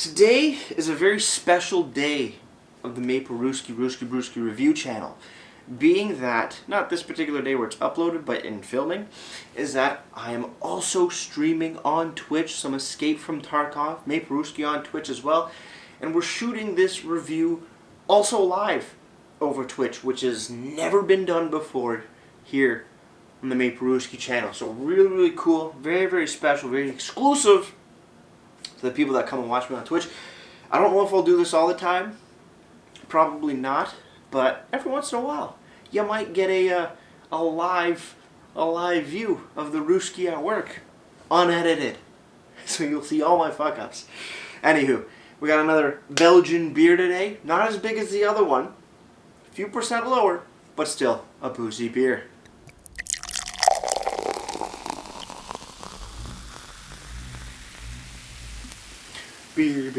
Today is a very special day of the Maple Rooski Brewski review channel. Being that, not this particular day where it's uploaded, but in filming, is that I am also streaming on Twitch, some Escape from Tarkov, Maple Rooski on Twitch as well, and we're shooting this review also live over Twitch, which has never been done before here on the Maple Rooski channel. So really cool, very special, very exclusive to the people that come and watch me on Twitch. I don't know if I'll do this all the time, probably not, but every once in a while you might get a live view of the Rooski at work, unedited, so you'll see all my fuck ups. Anywho, we got another Belgian beer today, not as big as the other one, a few percent lower, but still a boozy beer. Beer.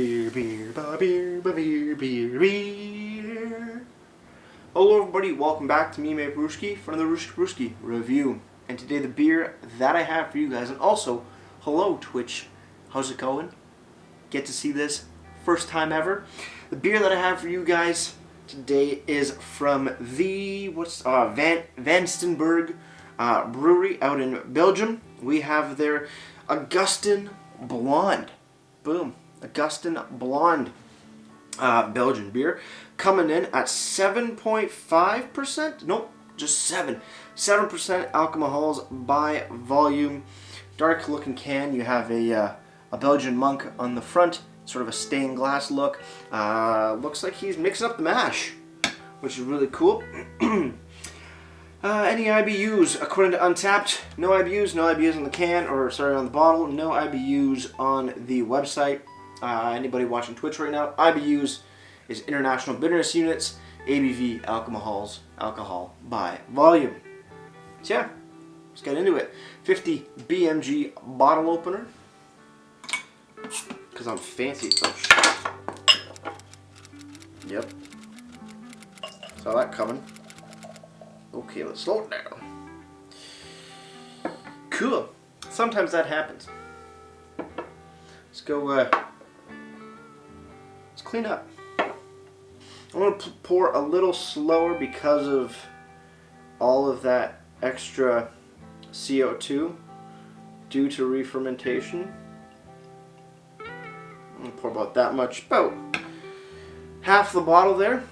Hello everybody, welcome back to me, Maple Rooski, for another Rooski review. And today the beer that I have for you guys, and also, hello Twitch, how's it going? Get to see this first time ever. The beer that I have for you guys today is from the, Van Steenberge Brewery out in Belgium. We have their Augustijn Blonde. Boom. Augustijn Blonde Belgian beer, coming in at 7.5%. Nope, just 7% alcohols by volume. Dark looking can. You have a Belgian monk on the front, sort of a stained glass look. Looks like he's mixing up the mash, which is really cool. Any IBUs according to Untappd? No IBUs on the can, or sorry, on the bottle. No IBUs on the website. Anybody watching Twitch right now, IBUs is International Bitterness Units, ABV, alcohol by volume. So yeah, let's get into it. 50 BMG bottle opener, because I'm fancy. Oh, shit. Yep. Saw that coming. Okay, let's slow it down. Cool. Sometimes that happens. Let's go, let's clean up. I'm going to pour a little slower because of all of that extra CO2 due to re-fermentation. I'm going to pour about that much, about half the bottle there.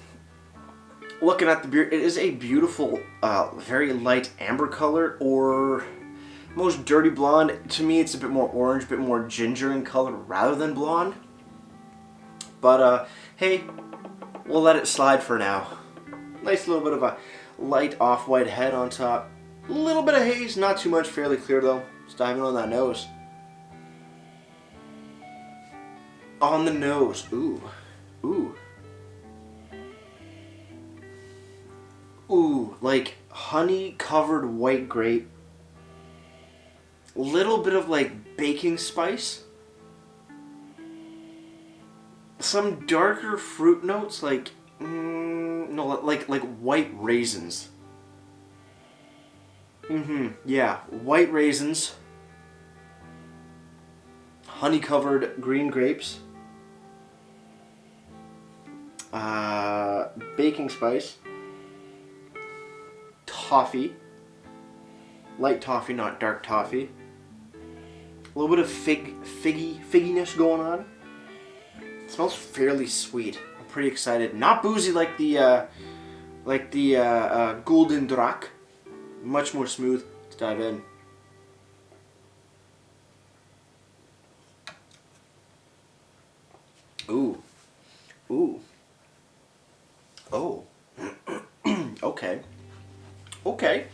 Looking at the beer, it is a beautiful, very light amber color, or most dirty blonde. To me, it's a bit more orange, a bit more ginger in color rather than blonde. But, hey, we'll let it slide for now. Nice little bit of a light off-white head on top. A little bit of haze, not too much, fairly clear though. Let's dive in on that nose. On the nose, ooh. Ooh, like honey-covered white grape. Little bit of like baking spice. Some darker fruit notes, like like white raisins. Yeah, white raisins. Honey-covered green grapes. Baking spice. Toffee. Light toffee, not dark toffee. A little bit of figginess going on. It smells fairly sweet. I'm pretty excited. Not boozy like the Golden Drak. Much more smooth. Let's dive in. Ooh. Oh. Okay. A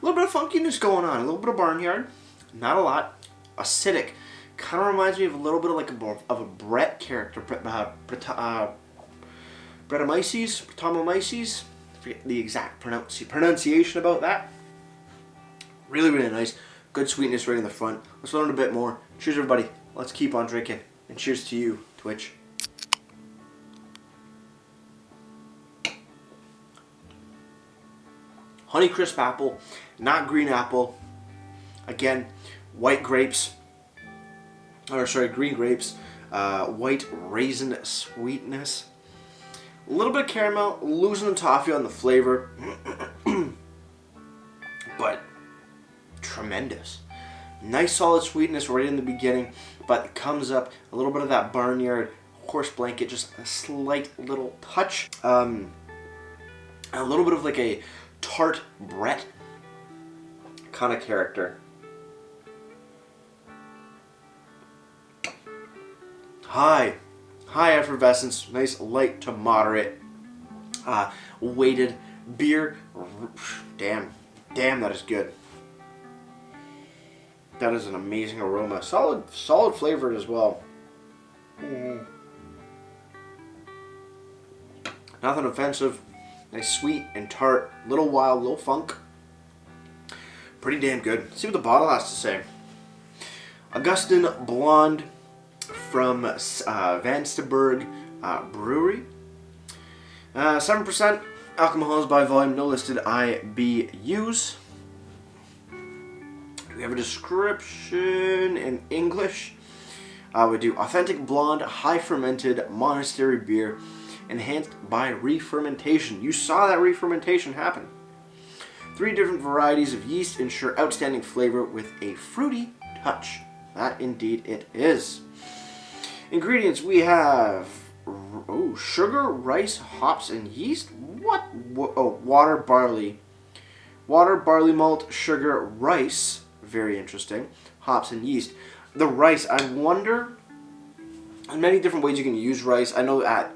little bit of funkiness going on. A little bit of barnyard. Not a lot. Acidic. Kind of reminds me of a little bit of like a Brett character. Brettanomyces. I forget the exact pronunciation about that. Really nice. Good sweetness right in the front. Let's learn a bit more. Cheers, everybody. Let's keep on drinking. And cheers to you, Twitch. Honeycrisp apple, not green apple. Again, white grapes. green grapes, white raisin sweetness, a little bit of caramel, losing the toffee on the flavor, but tremendous. Nice solid sweetness right in the beginning, but it comes up a little bit of that barnyard horse blanket, just a slight little touch, a little bit of like a tart Brett kind of character. High effervescence, nice light to moderate weighted beer. Damn, that is good. That is an amazing aroma. Solid flavored as well. Nothing offensive. Nice sweet and tart. Little wild, little funk. Pretty damn good. Let's see what the bottle has to say. Augustijn Blonde from Van Steenberge Brewery. 7% alcohol by volume, no listed IBUs. We have a description in English. We do authentic blonde, high fermented monastery beer, enhanced by re-fermentation. You saw that re-fermentation happen. 3 different varieties of yeast ensure outstanding flavor with a fruity touch. That indeed it is. Ingredients, we have sugar, rice, hops, and yeast. What? Oh, water, barley malt, sugar, rice. Very interesting. Hops and yeast. The rice, I wonder, many different ways you can use rice. I know at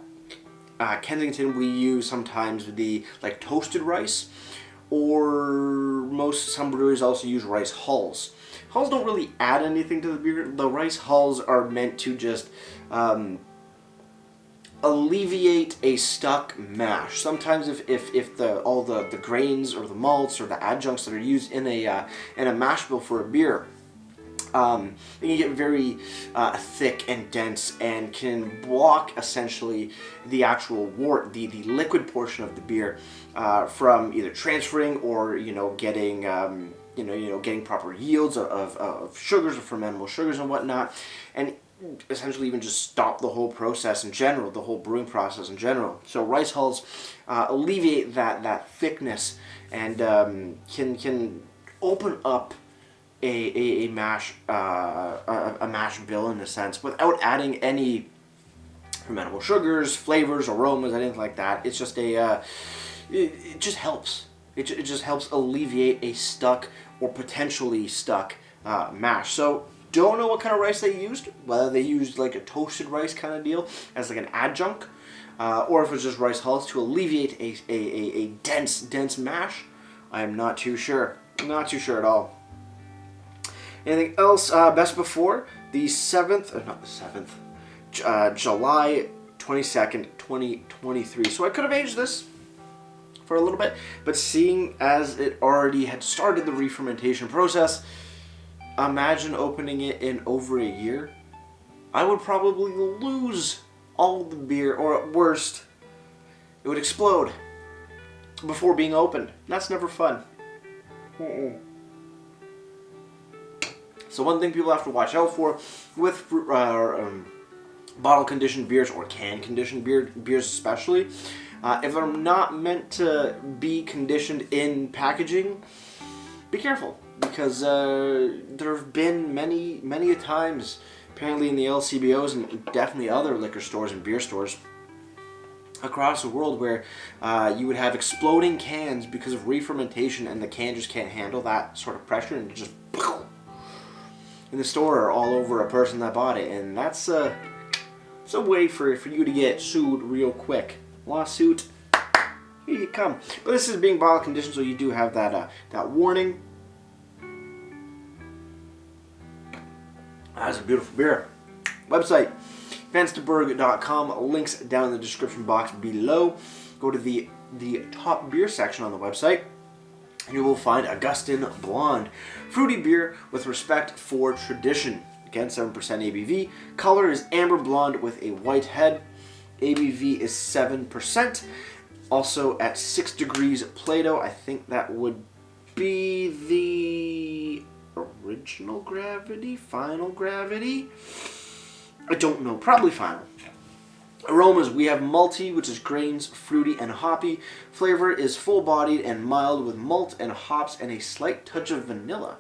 Kensington we use sometimes the like toasted rice, or some breweries also use rice hulls. Hulls don't really add anything to the beer. The rice hulls are meant to just alleviate a stuck mash. Sometimes if all the grains or the malts or the adjuncts that are used in a mash bill for a beer, they can get very thick and dense and can block essentially the actual wort, the liquid portion of the beer, from either transferring or getting getting proper yields of sugars or fermentable sugars and whatnot, and essentially even just stop the whole process in general, the whole brewing process in general. So rice hulls alleviate that thickness and can open up a mash bill in a sense without adding any fermentable sugars, flavors, aromas, anything like that. It's just it just helps. It just helps alleviate a stuck or potentially stuck mash. So don't know what kind of rice they used, whether they used like a toasted rice kind of deal as like an adjunct, or if it was just rice hulls to alleviate a dense mash. I am not too sure. Not too sure at all. Anything else? Best before the 7th, not the 7th, July 22nd, 2023. So I could have aged this for a little bit, but seeing as it already had started the re-fermentation process, imagine opening it in over a year. I would probably lose all the beer, or at worst, it would explode before being opened. That's never fun. So one thing people have to watch out for with bottle conditioned beers or can conditioned beers especially, if they're not meant to be conditioned in packaging, be careful, because there have been many times, apparently in the LCBOs and definitely other liquor stores and beer stores across the world, where you would have exploding cans because of re-fermentation, and the can just can't handle that sort of pressure, and just in the store or all over a person that bought it. And that's a way for you to get sued real quick. Lawsuit, here you come. But this is being bottle conditioned, so you do have that warning. That's a beautiful beer. Website, vansteenberge.com. Links down in the description box below. Go to the top beer section on the website, and you will find Augustijn Blonde. Fruity beer with respect for tradition. Again, 7% ABV. Color is amber blonde with a white head. ABV is 7%. Also at 6 degrees Plato. I think that would be the original gravity, final gravity. I don't know, probably final. Aromas, we have malty, which is grains, fruity, and hoppy. Flavor is full-bodied and mild with malt and hops and a slight touch of vanilla.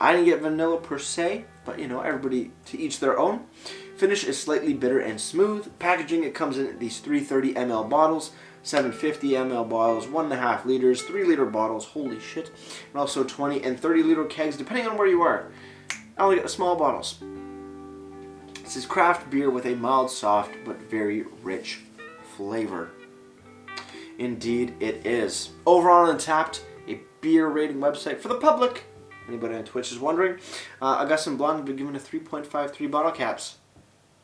I didn't get vanilla per se, but you know, everybody to each their own. Finish is slightly bitter and smooth. Packaging, it comes in these 330 ml bottles, 750 ml bottles, 1.5 liters, 3 liter bottles, holy shit, and also 20 and 30 liter kegs, depending on where you are. I only get the small bottles. This is craft beer with a mild, soft, but very rich flavor. Indeed, it is. Over on Untappd, a beer rating website for the public. Anybody on Twitch is wondering. Augustijn Blonde has been given a 3.53 bottle caps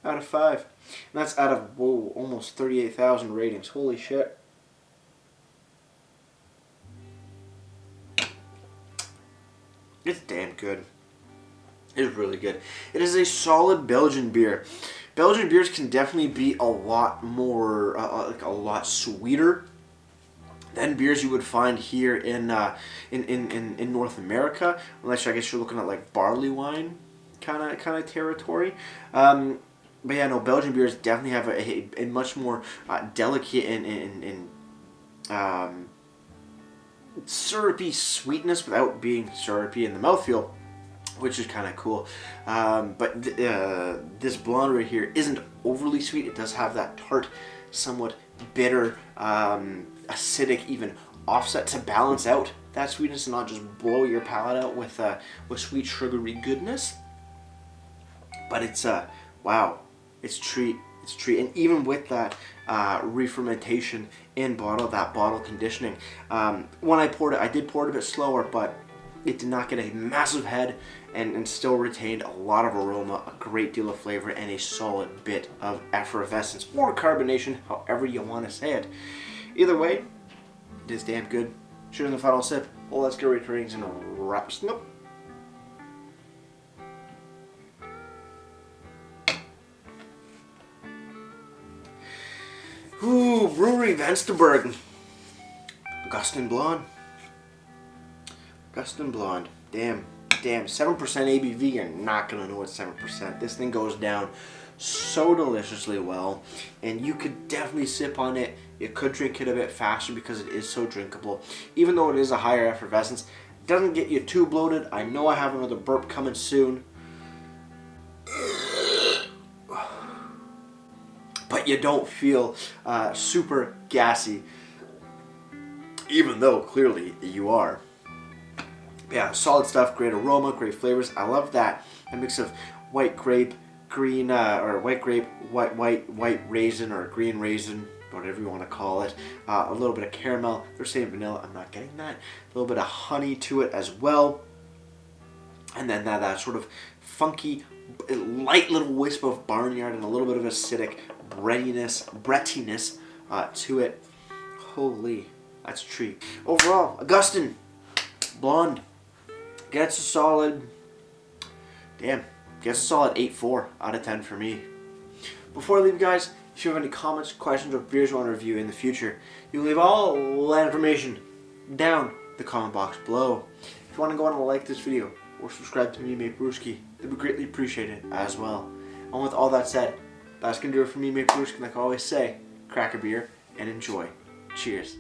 out of 5. And that's out of, whoa, almost 38,000 ratings. Holy shit. It's damn good. It is really good. It is a solid Belgian beer. Belgian beers can definitely be a lot more, like a lot sweeter than beers you would find here in North America, unless I guess you're looking at like barley wine kind of territory. But yeah, no, Belgian beers definitely have a much more delicate and syrupy sweetness without being syrupy in the mouthfeel, which is kind of cool. But this blonde right here isn't overly sweet. It does have that tart, somewhat bitter, acidic even offset to balance out that sweetness and not just blow your palate out with sweet sugary goodness. But it's wow, it's treat. And even with that re-fermentation in bottle, that bottle conditioning, when I poured it, I did pour it a bit slower, but it did not get a massive head and still retained a lot of aroma, a great deal of flavor, and a solid bit of effervescence or carbonation, however you want to say it. Either way, it is damn good. Shooting the final sip. Well, let's get ready to ratings and wrap it up. Ooh, Brouwerij van Steenberge. Augustijn Blonde. Augustijn Blonde. Damn. 7% ABV, you're not going to know it's 7%. This thing goes down so deliciously well, and you could definitely sip on it. You could drink it a bit faster because it is so drinkable. Even though it is a higher effervescence, it doesn't get you too bloated. I know I have another burp coming soon. But you don't feel super gassy, even though clearly you are. Yeah, solid stuff, great aroma, great flavors. I love that. A mix of white grape, green, or white grape, white raisin, or green raisin, whatever you want to call it. A little bit of caramel. They're saying vanilla. I'm not getting that. A little bit of honey to it as well. And then that sort of funky, light little wisp of barnyard and a little bit of acidic brettiness to it. Holy, that's a treat. Overall, Augustijn Blonde gets a solid 8.4 out of 10 for me. Before I leave, guys, if you have any comments, questions, or beers you want to review in the future, you can leave all that information down the comment box below. If you want to go on and like this video or subscribe to me, Mate Brewski, it'd be greatly appreciated as well. And with all that said, that's going to do it for me, Mate Brewski. Like I always say, crack a beer and enjoy. Cheers.